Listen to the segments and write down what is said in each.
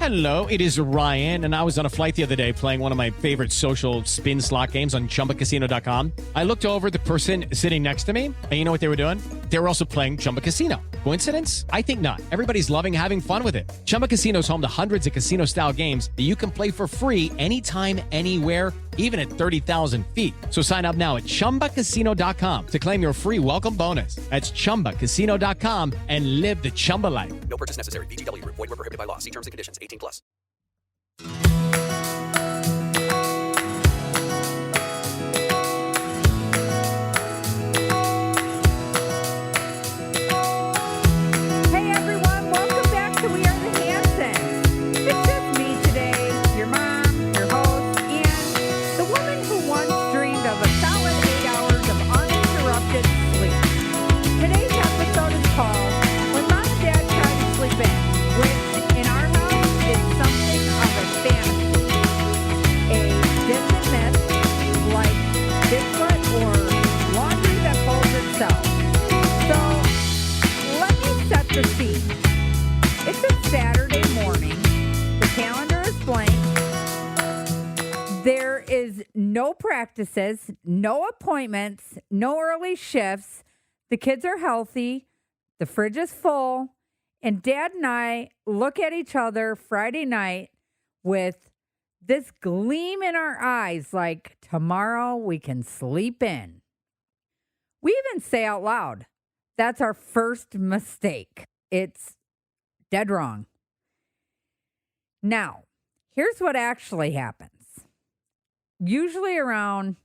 Hello, it is Ryan, and I was on a flight the other day playing one of my favorite social spin slot games on ChumbaCasino.com. I looked over at the person sitting next to me, and you know what they were doing? They were also playing Chumba Casino. Coincidence? I think not. Everybody's loving having fun with it. Chumba Casino is home to hundreds of casino-style games that you can play for free anytime, anywhere, even at 30,000 feet. So sign up now at ChumbaCasino.com to claim your free welcome bonus. That's ChumbaCasino.com and live the Chumba life. No purchase necessary. VGW. Void where prohibited by law. See terms and conditions. 18 plus. Hey everyone, welcome back to We Are the Hansons. It's just me today, your mom, your host, and the woman who once dreamed of a solid 8 hours of uninterrupted sleep. Today's episode is called When Mom and Dad Try to Sleep In, which in our house is something of a fantasy. A distant myth like Bigfoot or laundry that folds itself. So let me set the scene. It's a Saturday morning. The calendar is blank. There is no practices, no appointments, no early shifts. The kids are healthy. The fridge is full. And Dad and I look at each other Friday night with this gleam in our eyes like tomorrow we can sleep in. We even say out loud, that's our first mistake. It's dead wrong. Now, here's what actually happens. Usually around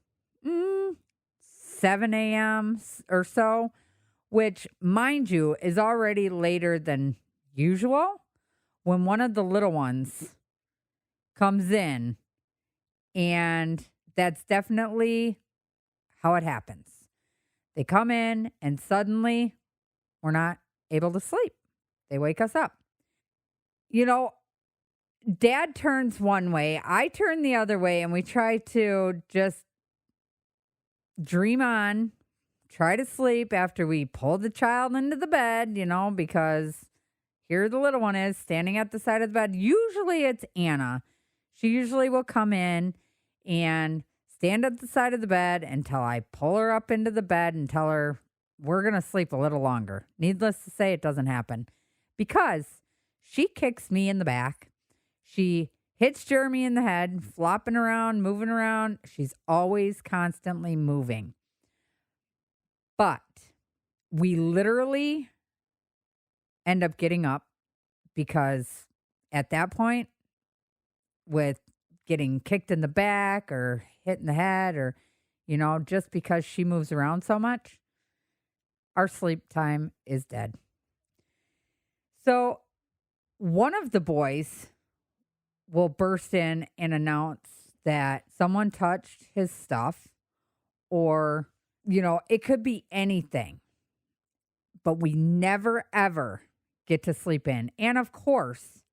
7 a.m. or so, which, mind you, is already later than usual, when one of the little ones comes in, and that's definitely how it happens. They come in, and suddenly we're not able to sleep. They wake us up. You know, Dad turns one way, I turn the other way, and we try to just dream on, try to sleep after we pull the child into the bed, because here the little one is standing at the side of the bed. Usually it's Anna. She usually will come in and stand at the side of the bed until I pull her up into the bed and tell her we're going to sleep a little longer. Needless to say, it doesn't happen because she kicks me in the back. She hits Jeremy in the head, flopping around, moving around. She's always constantly moving. But we literally end up getting up because at that point, with getting kicked in the back or hit in the head or, just because she moves around so much, our sleep time is dead. So one of the boys will burst in and announce that someone touched his stuff or, it could be anything. But we never, ever get to sleep in. And of course,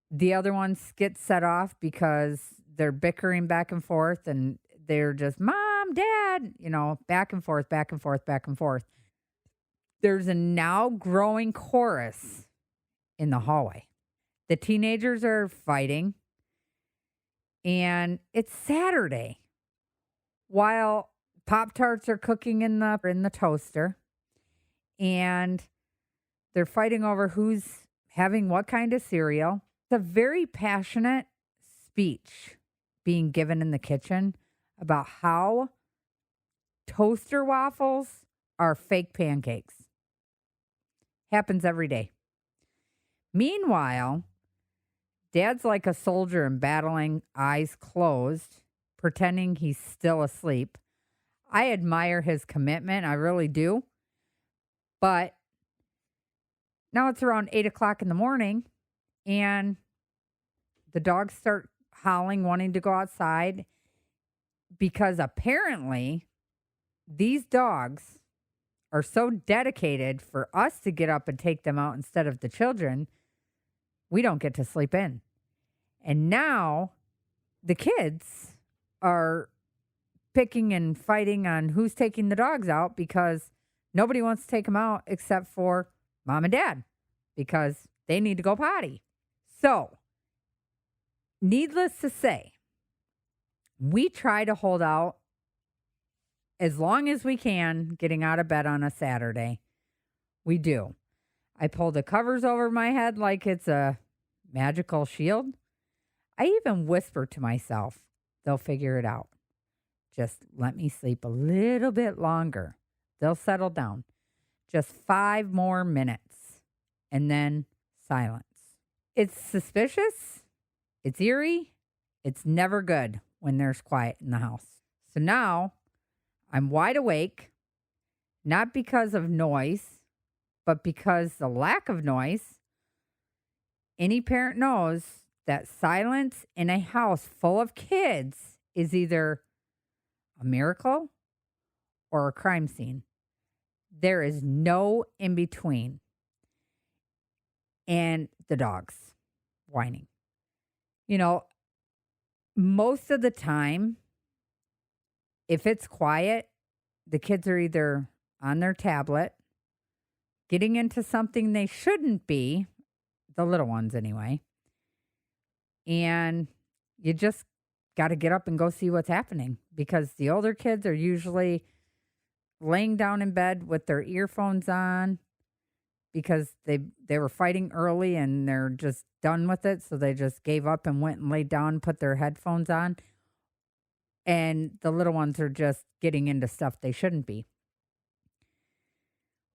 the other ones get set off because they're bickering back and forth and they're just, Mom, Dad, back and forth, back and forth, back and forth. There's a now growing chorus in the hallway. The teenagers are fighting, and it's Saturday while Pop-Tarts are cooking in the toaster, and they're fighting over who's having what kind of cereal. It's a very passionate speech being given in the kitchen about how toaster waffles are fake pancakes. Happens every day. Meanwhile, Dad's like a soldier and battling, eyes closed, pretending he's still asleep. I admire his commitment. I really do. But now it's around 8 o'clock in the morning, and the dogs start howling, wanting to go outside, because apparently these dogs are so dedicated for us to get up and take them out instead of the children. We don't get to sleep in. And now the kids are picking and fighting on who's taking the dogs out because nobody wants to take them out except for Mom and Dad because they need to go potty. So, needless to say, we try to hold out as long as we can getting out of bed on a Saturday. We do. I pull the covers over my head like it's a magical shield. I even whisper to myself, they'll figure it out. Just let me sleep a little bit longer. They'll settle down. Just 5 more minutes. And then silence. It's suspicious. It's eerie. It's never good when there's quiet in the house. So now I'm wide awake, not because of noise, but because the lack of noise. Any parent knows that silence in a house full of kids is either a miracle or a crime scene. There is no in between. And the dogs whining. You know, most of the time, if it's quiet, the kids are either on their tablet, getting into something they shouldn't be, the little ones anyway, and you just got to get up and go see what's happening, because the older kids are usually laying down in bed with their earphones on because they were fighting early and they're just done with it, so they just gave up and went and laid down and put their headphones on. And the little ones are just getting into stuff they shouldn't be.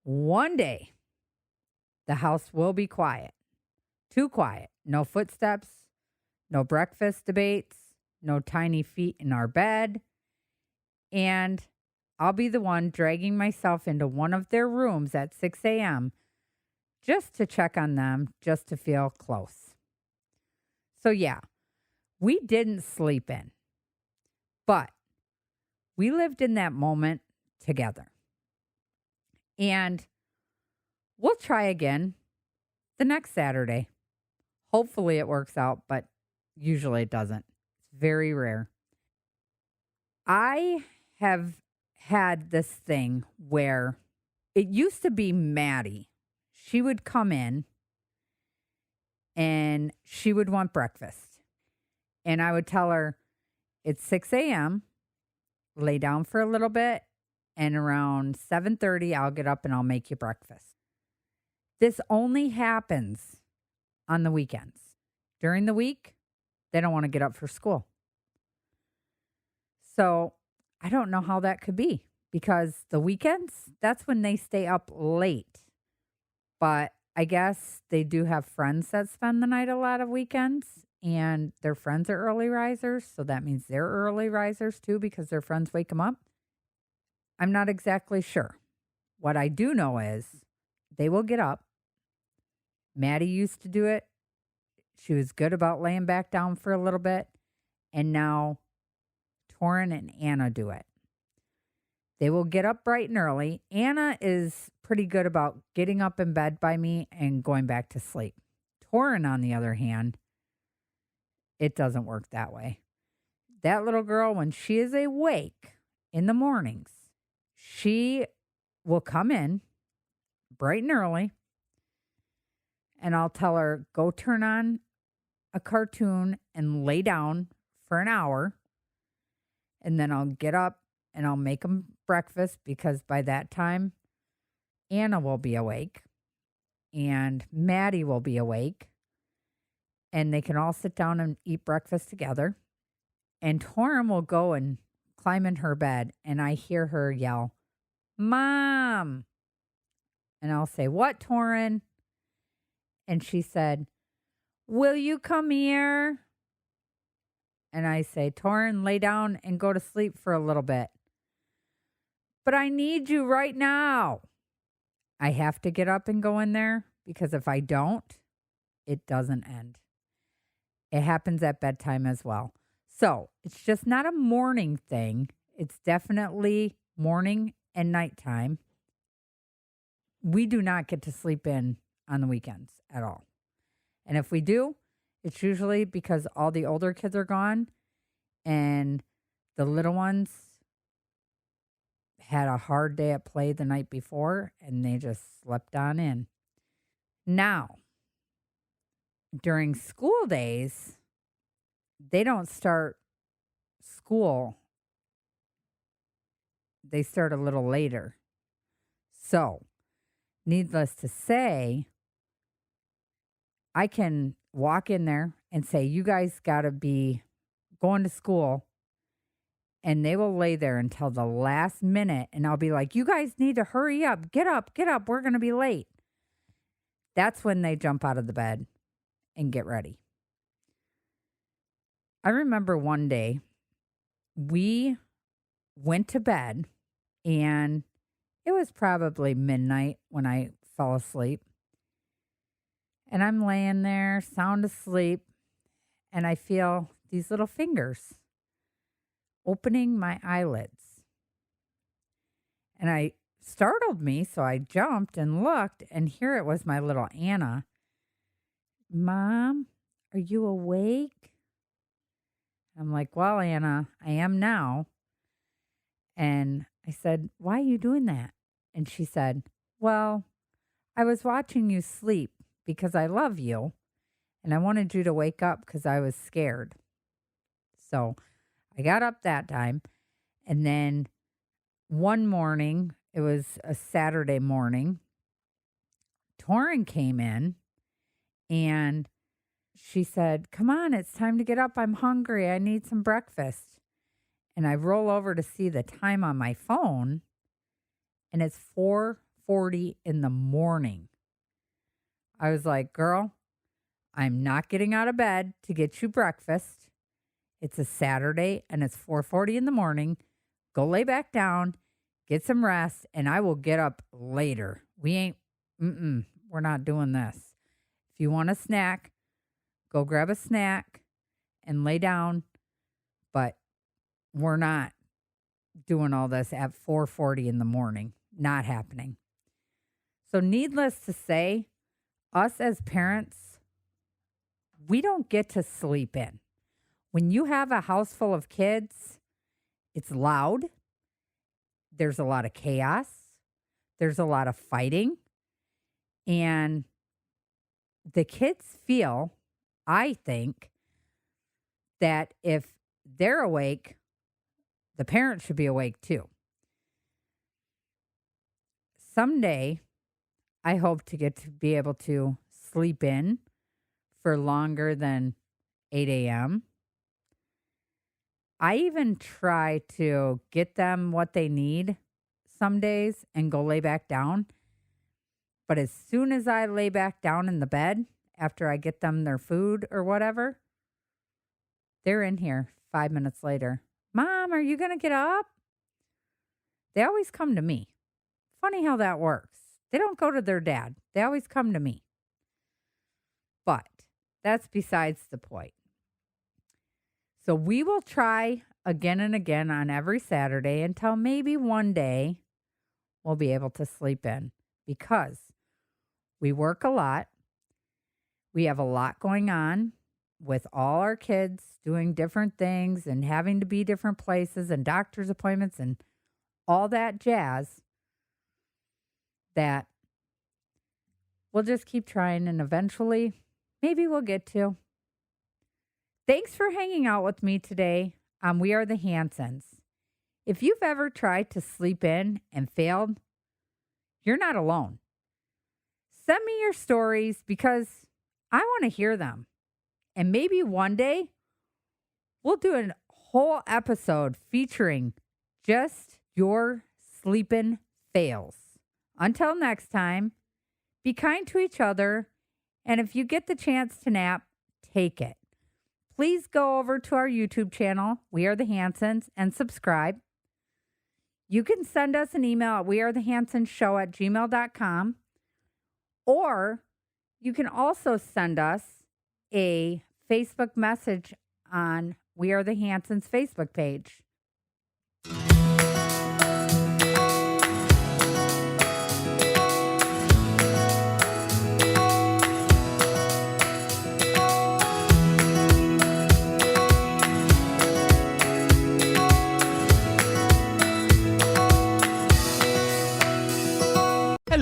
One day, the house will be quiet. Too quiet. No footsteps, no breakfast debates, no tiny feet in our bed. And I'll be the one dragging myself into one of their rooms at 6 a.m. just to check on them, just to feel close. So yeah, we didn't sleep in, but we lived in that moment together. And we'll try again the next Saturday. Hopefully it works out, but usually it doesn't. It's very rare. I have had this thing where it used to be Maddie. She would come in and she would want breakfast. And I would tell her, it's 6 a.m., lay down for a little bit, and around 7:30, I'll get up and I'll make you breakfast. This only happens on the weekends. During the week, they don't want to get up for school. So I don't know how that could be, because the weekends, that's when they stay up late. But I guess they do have friends that spend the night a lot of weekends, and their friends are early risers. So that means they're early risers too, because their friends wake them up. I'm not exactly sure. What I do know is they will get up. Maddie used to do it. She was good about laying back down for a little bit. And now Torin and Anna do it. They will get up bright and early. Anna is pretty good about getting up in bed by me and going back to sleep. Torin, on the other hand, it doesn't work that way. That little girl, when she is awake in the mornings, she will come in bright and early, and I'll tell her, go turn on a cartoon and lay down for an hour. And then I'll get up and I'll make them breakfast, because by that time, Anna will be awake and Maddie will be awake, and they can all sit down and eat breakfast together. And Torin will go and climb in her bed, and I hear her yell, "Mom!" And I'll say, "What, Torin?" And she said, "Will you come here?" And I say, "Torin, lay down and go to sleep for a little bit." "But I need you right now." I have to get up and go in there, because if I don't, it doesn't end. It happens at bedtime as well. So it's just not a morning thing. It's definitely morning and nighttime. We do not get to sleep in on the weekends at all. And if we do, it's usually because all the older kids are gone and the little ones had a hard day at play the night before and they just slept on in. Now, during school days, they don't start school. They start a little later. So, needless to say, I can walk in there and say, you guys got to be going to school. And they will lay there until the last minute. And I'll be like, you guys need to hurry up. Get up. We're going to be late. That's when they jump out of the bed and get ready. I remember one day we went to bed and it was probably midnight when I fell asleep. And I'm laying there, sound asleep, and I feel these little fingers opening my eyelids. And I startled me, so I jumped and looked, and here it was my little Anna. Mom, are you awake? I'm like, well, Anna, I am now. And I said, why are you doing that? And she said, well, I was watching you sleep because I love you, and I wanted you to wake up because I was scared. So I got up that time, and then one morning, it was a Saturday morning, Torin came in, and she said, come on, it's time to get up. I'm hungry. I need some breakfast. And I roll over to see the time on my phone, and it's 4:40 in the morning. I was like, girl, I'm not getting out of bed to get you breakfast. It's a Saturday, and it's 4:40 in the morning. Go lay back down, get some rest, and I will get up later. We're not doing this. If you want a snack, go grab a snack and lay down, but we're not doing all this at 4:40 in the morning. Not happening. So needless to say, us as parents, we don't get to sleep in. When you have a house full of kids, it's loud. There's a lot of chaos. There's a lot of fighting. And the kids feel, I think, that if they're awake, the parents should be awake too. Someday, I hope to get to be able to sleep in for longer than 8 a.m. I even try to get them what they need some days and go lay back down. But as soon as I lay back down in the bed, after I get them their food or whatever, they're in here 5 minutes later. Mom, are you going to get up? They always come to me. Funny how that works. They don't go to their dad. They always come to me. But that's besides the point. So we will try again and again on every Saturday until maybe one day we'll be able to sleep in, because we work a lot. We have a lot going on with all our kids doing different things and having to be different places and doctor's appointments and all that jazz, that we'll just keep trying, and eventually maybe we'll get to. Thanks for hanging out with me today on We Are the Hansons. If you've ever tried to sleep in and failed, you're not alone. Send me your stories because I want to hear them. And maybe one day we'll do a whole episode featuring just your sleeping fails. Until next time, be kind to each other, and if you get the chance to nap, take it. Please go over to our YouTube channel, We Are the Hansons, and subscribe. You can send us an email at wearethehansonshow@gmail.com, or you can also send us a Facebook message on We Are the Hansons Facebook page.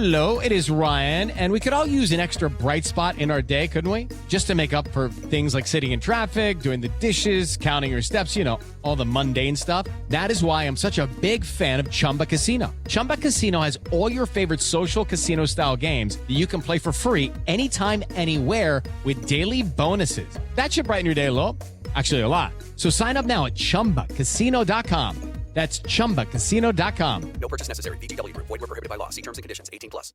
Hello, it is Ryan, and we could all use an extra bright spot in our day, couldn't we? Just to make up for things like sitting in traffic, doing the dishes, counting your steps, you know, all the mundane stuff. That is why I'm such a big fan of Chumba Casino. Chumba Casino has all your favorite social casino-style games that you can play for free anytime, anywhere with daily bonuses. That should brighten your day a little. Actually, a lot. So sign up now at ChumbaCasino.com. That's ChumbaCasino.com. No purchase necessary. VGW Group. Void where prohibited by law. See terms and conditions. 18+.